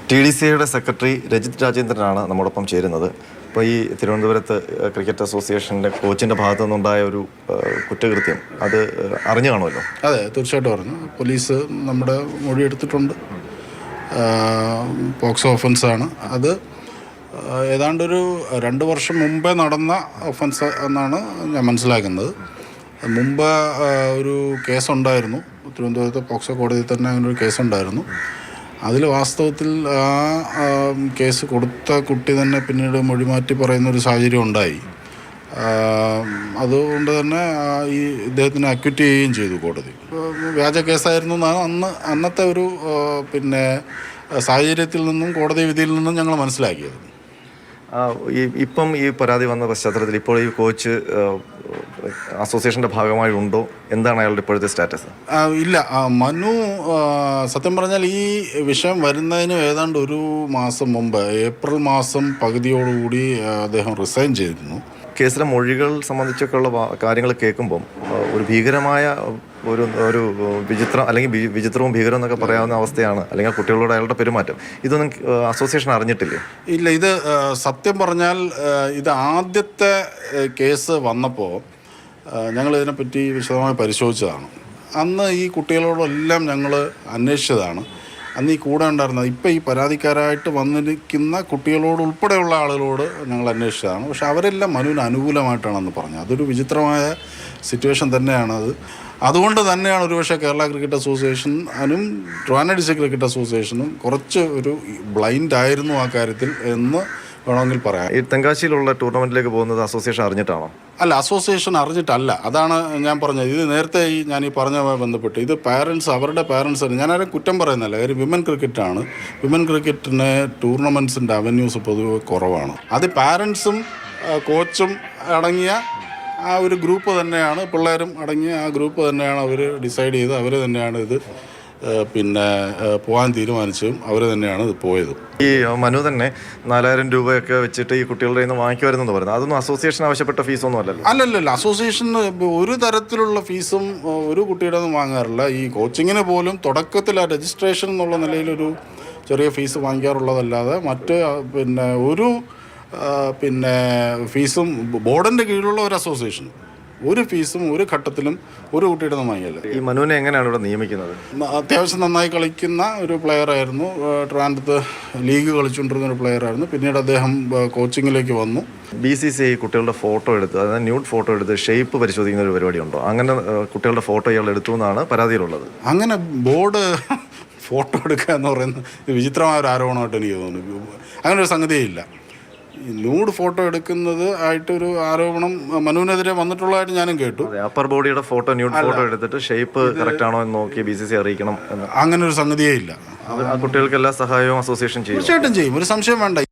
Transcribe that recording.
TDCയുടെ secretary Rajith രാജേന്ദ്രനാണ് നമ്മോടൊപ്പം ചേരുന്നത്. ഇപ്പോൾ ഈ തിരുവനന്തപുരത്ത് ക്രിക്കറ്റ് അസോസിയേഷൻ്റെ കോച്ചിൻ്റെ ഭാഗത്തു നിന്നുണ്ടായ ഒരു കുറ്റകൃത്യം അത് അറിഞ്ഞു കാണുമല്ലോ? അതെ, തീർച്ചയായിട്ടും അറിഞ്ഞു. പോലീസ് നമ്മുടെ മൊഴിയെടുത്തിട്ടുണ്ട്. പോക്സോ ഒഫൻസാണ് അത്. ഏതാണ്ടൊരു 2 വർഷം മുമ്പേ നടന്ന ഒഫൻസ് എന്നാണ് ഞാൻ മനസ്സിലാക്കുന്നത്. മുമ്പ് ഒരു കേസുണ്ടായിരുന്നു തിരുവനന്തപുരത്ത് പോക്സോ കോടതിയിൽ തന്നെ. അങ്ങനെ ഒരു കേസുണ്ടായിരുന്നു. അതിൽ വാസ്തവത്തിൽ ആ കേസ് കൊടുത്ത കുട്ടി തന്നെ പിന്നീട് മൊഴിമാറ്റി പറയുന്നൊരു സാഹചര്യം ഉണ്ടായി. അതുകൊണ്ട് തന്നെ ഈ ഇദ്ദേഹത്തിനെ അക്വിറ്റ് ചെയ്യുകയും ചെയ്തു കോടതി. വ്യാജ കേസായിരുന്നു എന്നാണ് അന്നത്തെ ഒരു സാഹചര്യത്തിൽ നിന്നും കോടതി വിധിയിൽ നിന്നും ഞങ്ങൾ മനസ്സിലാക്കിയത്. ഇപ്പം ഈ പരാതി വന്ന പശ്ചാത്തലത്തിൽ ഇപ്പോൾ ഈ കോച്ച് അസോസിയേഷൻ്റെ ഭാഗമായി ഉണ്ടോ? എന്താണ് അയാളുടെ ഇപ്പോഴത്തെ സ്റ്റാറ്റസ്? ഇല്ല, മനു സത്യം പറഞ്ഞാൽ ഈ വിഷയം വരുന്നതിന് ഏതാണ്ട് 1 മാസം മുമ്പ്, ഏപ്രിൽ മാസം പകുതിയോടുകൂടി അദ്ദേഹം റിസൈൻ ചെയ്തിരുന്നു. കേസിലെ മൊഴികൾ സംബന്ധിച്ചൊക്കെയുള്ള കാര്യങ്ങൾ കേൾക്കുമ്പം ഒരു ഭീകരമായ ഒരു വിചിത്രം, അല്ലെങ്കിൽ വിചിത്രവും ഭീകരവും എന്നൊക്കെ പറയാവുന്ന അവസ്ഥയാണ്. അല്ലെങ്കിൽ കുട്ടികളോട് അയാളുടെ പെരുമാറ്റം ഇതൊന്നും അസോസിയേഷൻ അറിഞ്ഞിട്ടില്ലേ? ഇല്ല, ഇത് സത്യം പറഞ്ഞാൽ ഇത് ആദ്യത്തെ കേസ് വന്നപ്പോൾ ഞങ്ങൾ ഇതിനെപ്പറ്റി വിശദമായി പരിശോധിച്ചതാണ്. അന്ന് ഈ കുട്ടികളോടെല്ലാം ഞങ്ങൾ അന്വേഷിച്ചതാണ്. അന്ന് ഈ കൂടെ ഉണ്ടായിരുന്നത് ഇപ്പം ഈ പരാതിക്കാരായിട്ട് വന്നിരിക്കുന്ന കുട്ടികളോട് ഉൾപ്പെടെയുള്ള ആളുകളോട് ഞങ്ങൾ അന്വേഷിച്ചതാണ്. പക്ഷെ അവരെല്ലാം മനുവിന് അനുകൂലമായിട്ടാണെന്ന് പറഞ്ഞത്. അതൊരു വിചിത്രമായ സിറ്റുവേഷൻ തന്നെയാണത്. അതുകൊണ്ട് തന്നെയാണ് ഒരുപക്ഷെ കേരള ക്രിക്കറ്റ് അസോസിയേഷനും ട്രിവാൻഡ്രം ഡിസ്ട്രിക്ട് ക്രിക്കറ്റ് അസോസിയേഷനും കുറച്ച് ഒരു ബ്ലൈൻഡ് ആയിരുന്നു ആ കാര്യത്തിൽ എന്ന് വേണമെങ്കിൽ പറയാം. ഈ തെങ്കാശിയിലുള്ള ടൂർണമെൻറ്റിലേക്ക് പോകുന്നത് അസോസിയേഷൻ അറിഞ്ഞിട്ടാണോ? അല്ല, അസോസിയേഷൻ അറിഞ്ഞിട്ടല്ല. അതാണ് ഞാൻ പറഞ്ഞത്. ഇത് നേരത്തെ ഞാൻ ഈ പറഞ്ഞതുമായി ബന്ധപ്പെട്ട് ഇത് പാരൻസ്, അവരുടെ പാരൻസ്, ഞാനാരും കുറ്റം പറയുന്നില്ല. കാര്യം വിമൻ ക്രിക്കറ്റാണ്. വിമൻ ക്രിക്കറ്റിന് ടൂർണമെൻറ്റ്സിൻ്റെ അവന്യൂസ് പൊതുവെ കുറവാണ്. അത് പാരൻസും കോച്ചും അടങ്ങിയ ആ ഒരു ഗ്രൂപ്പ് തന്നെയാണ്, പിള്ളേരും അടങ്ങിയ ആ ഗ്രൂപ്പ് തന്നെയാണ് അവർ ഡിസൈഡ് ചെയ്ത് അവർ തന്നെയാണ് ഇത് പോകാൻ തീരുമാനിച്ചതും അവർ തന്നെയാണ് ഇത് പോയത്. ഈ മനു തന്നെ 4000 രൂപയൊക്കെ വെച്ചിട്ട് ഈ കുട്ടികളുടെ നിന്ന് വാങ്ങിക്കുമായിരുന്നു പറയുന്നത്. അതൊന്നും അസോസിയേഷൻ ആവശ്യപ്പെട്ട ഫീസൊന്നും അല്ലല്ലോ? അല്ലല്ല, അസോസിയേഷൻ ഒരു തരത്തിലുള്ള ഫീസും ഒരു കുട്ടിയുടെ ഒന്നും വാങ്ങാറില്ല. ഈ കോച്ചിങ്ങിന് പോലും തുടക്കത്തിൽ ആ രജിസ്ട്രേഷൻ എന്നുള്ള നിലയിലൊരു ചെറിയ ഫീസ് വാങ്ങിക്കാറുള്ളതല്ലാതെ മറ്റ് ഒരു ഫീസും ബോർഡിൻ്റെ കീഴിലുള്ള ഒരു അസോസിയേഷൻ ഒരു ഫീസും ഒരു ഘട്ടത്തിലും ഒരു കുട്ടിയുടെ ഒന്നും വാങ്ങിയല്ല. ഈ മനുവിനെ എങ്ങനെയാണ് ഇവിടെ നിയമിക്കുന്നത്? അത്യാവശ്യം നന്നായി കളിക്കുന്ന ഒരു പ്ലെയറായിരുന്നു. ട്രിവാൻഡ്രത്ത് ലീഗ് കളിച്ചുകൊണ്ടിരുന്ന ഒരു പ്ലെയറായിരുന്നു. പിന്നീട് അദ്ദേഹം കോച്ചിങ്ങിലേക്ക് വന്നു. BCCI കുട്ടികളുടെ ഫോട്ടോ എടുത്ത്, അതായത് ന്യൂഡ് ഫോട്ടോ എടുത്ത് ഷേപ്പ് പരിശോധിക്കുന്ന ഒരു പരിപാടി ഉണ്ടോ? അങ്ങനെ കുട്ടികളുടെ ഫോട്ടോ ഇയാൾ എടുത്തു എന്നാണ് പരാതിയിലുള്ളത്. അങ്ങനെ ബോർഡ് ഫോട്ടോ എടുക്കുക എന്ന് പറയുന്നത് വിചിത്രമായ ഒരു ആരോപണമായിട്ട് എനിക്ക് തോന്നുന്നു. അങ്ങനെ ഒരു സംഗതിയില്ല. ന്യൂഡ് ഫോട്ടോ എടുക്കുന്നത് ആയിട്ടൊരു ആരോപണം മനുവിനെതിരെ വന്നിട്ടുള്ളതായിട്ട് ഞാനും കേട്ടു. അപ്പർ ബോഡിയുടെ ഫോട്ടോ, ന്യൂഡ് ഫോട്ടോ എടുത്തിട്ട് ഷേപ്പ് കറക്റ്റ് ആണോ എന്ന് നോക്കി BCCI അറിയിക്കണം എന്ന്. അങ്ങനെ ഒരു സംഗതിയേ ഇല്ല. ആ കുട്ടികൾക്ക് എല്ലാ സഹായവും അസോസിയേഷൻ ചെയ്യും? തീർച്ചയായിട്ടും ചെയ്യും, ഒരു സംശയം വേണ്ട.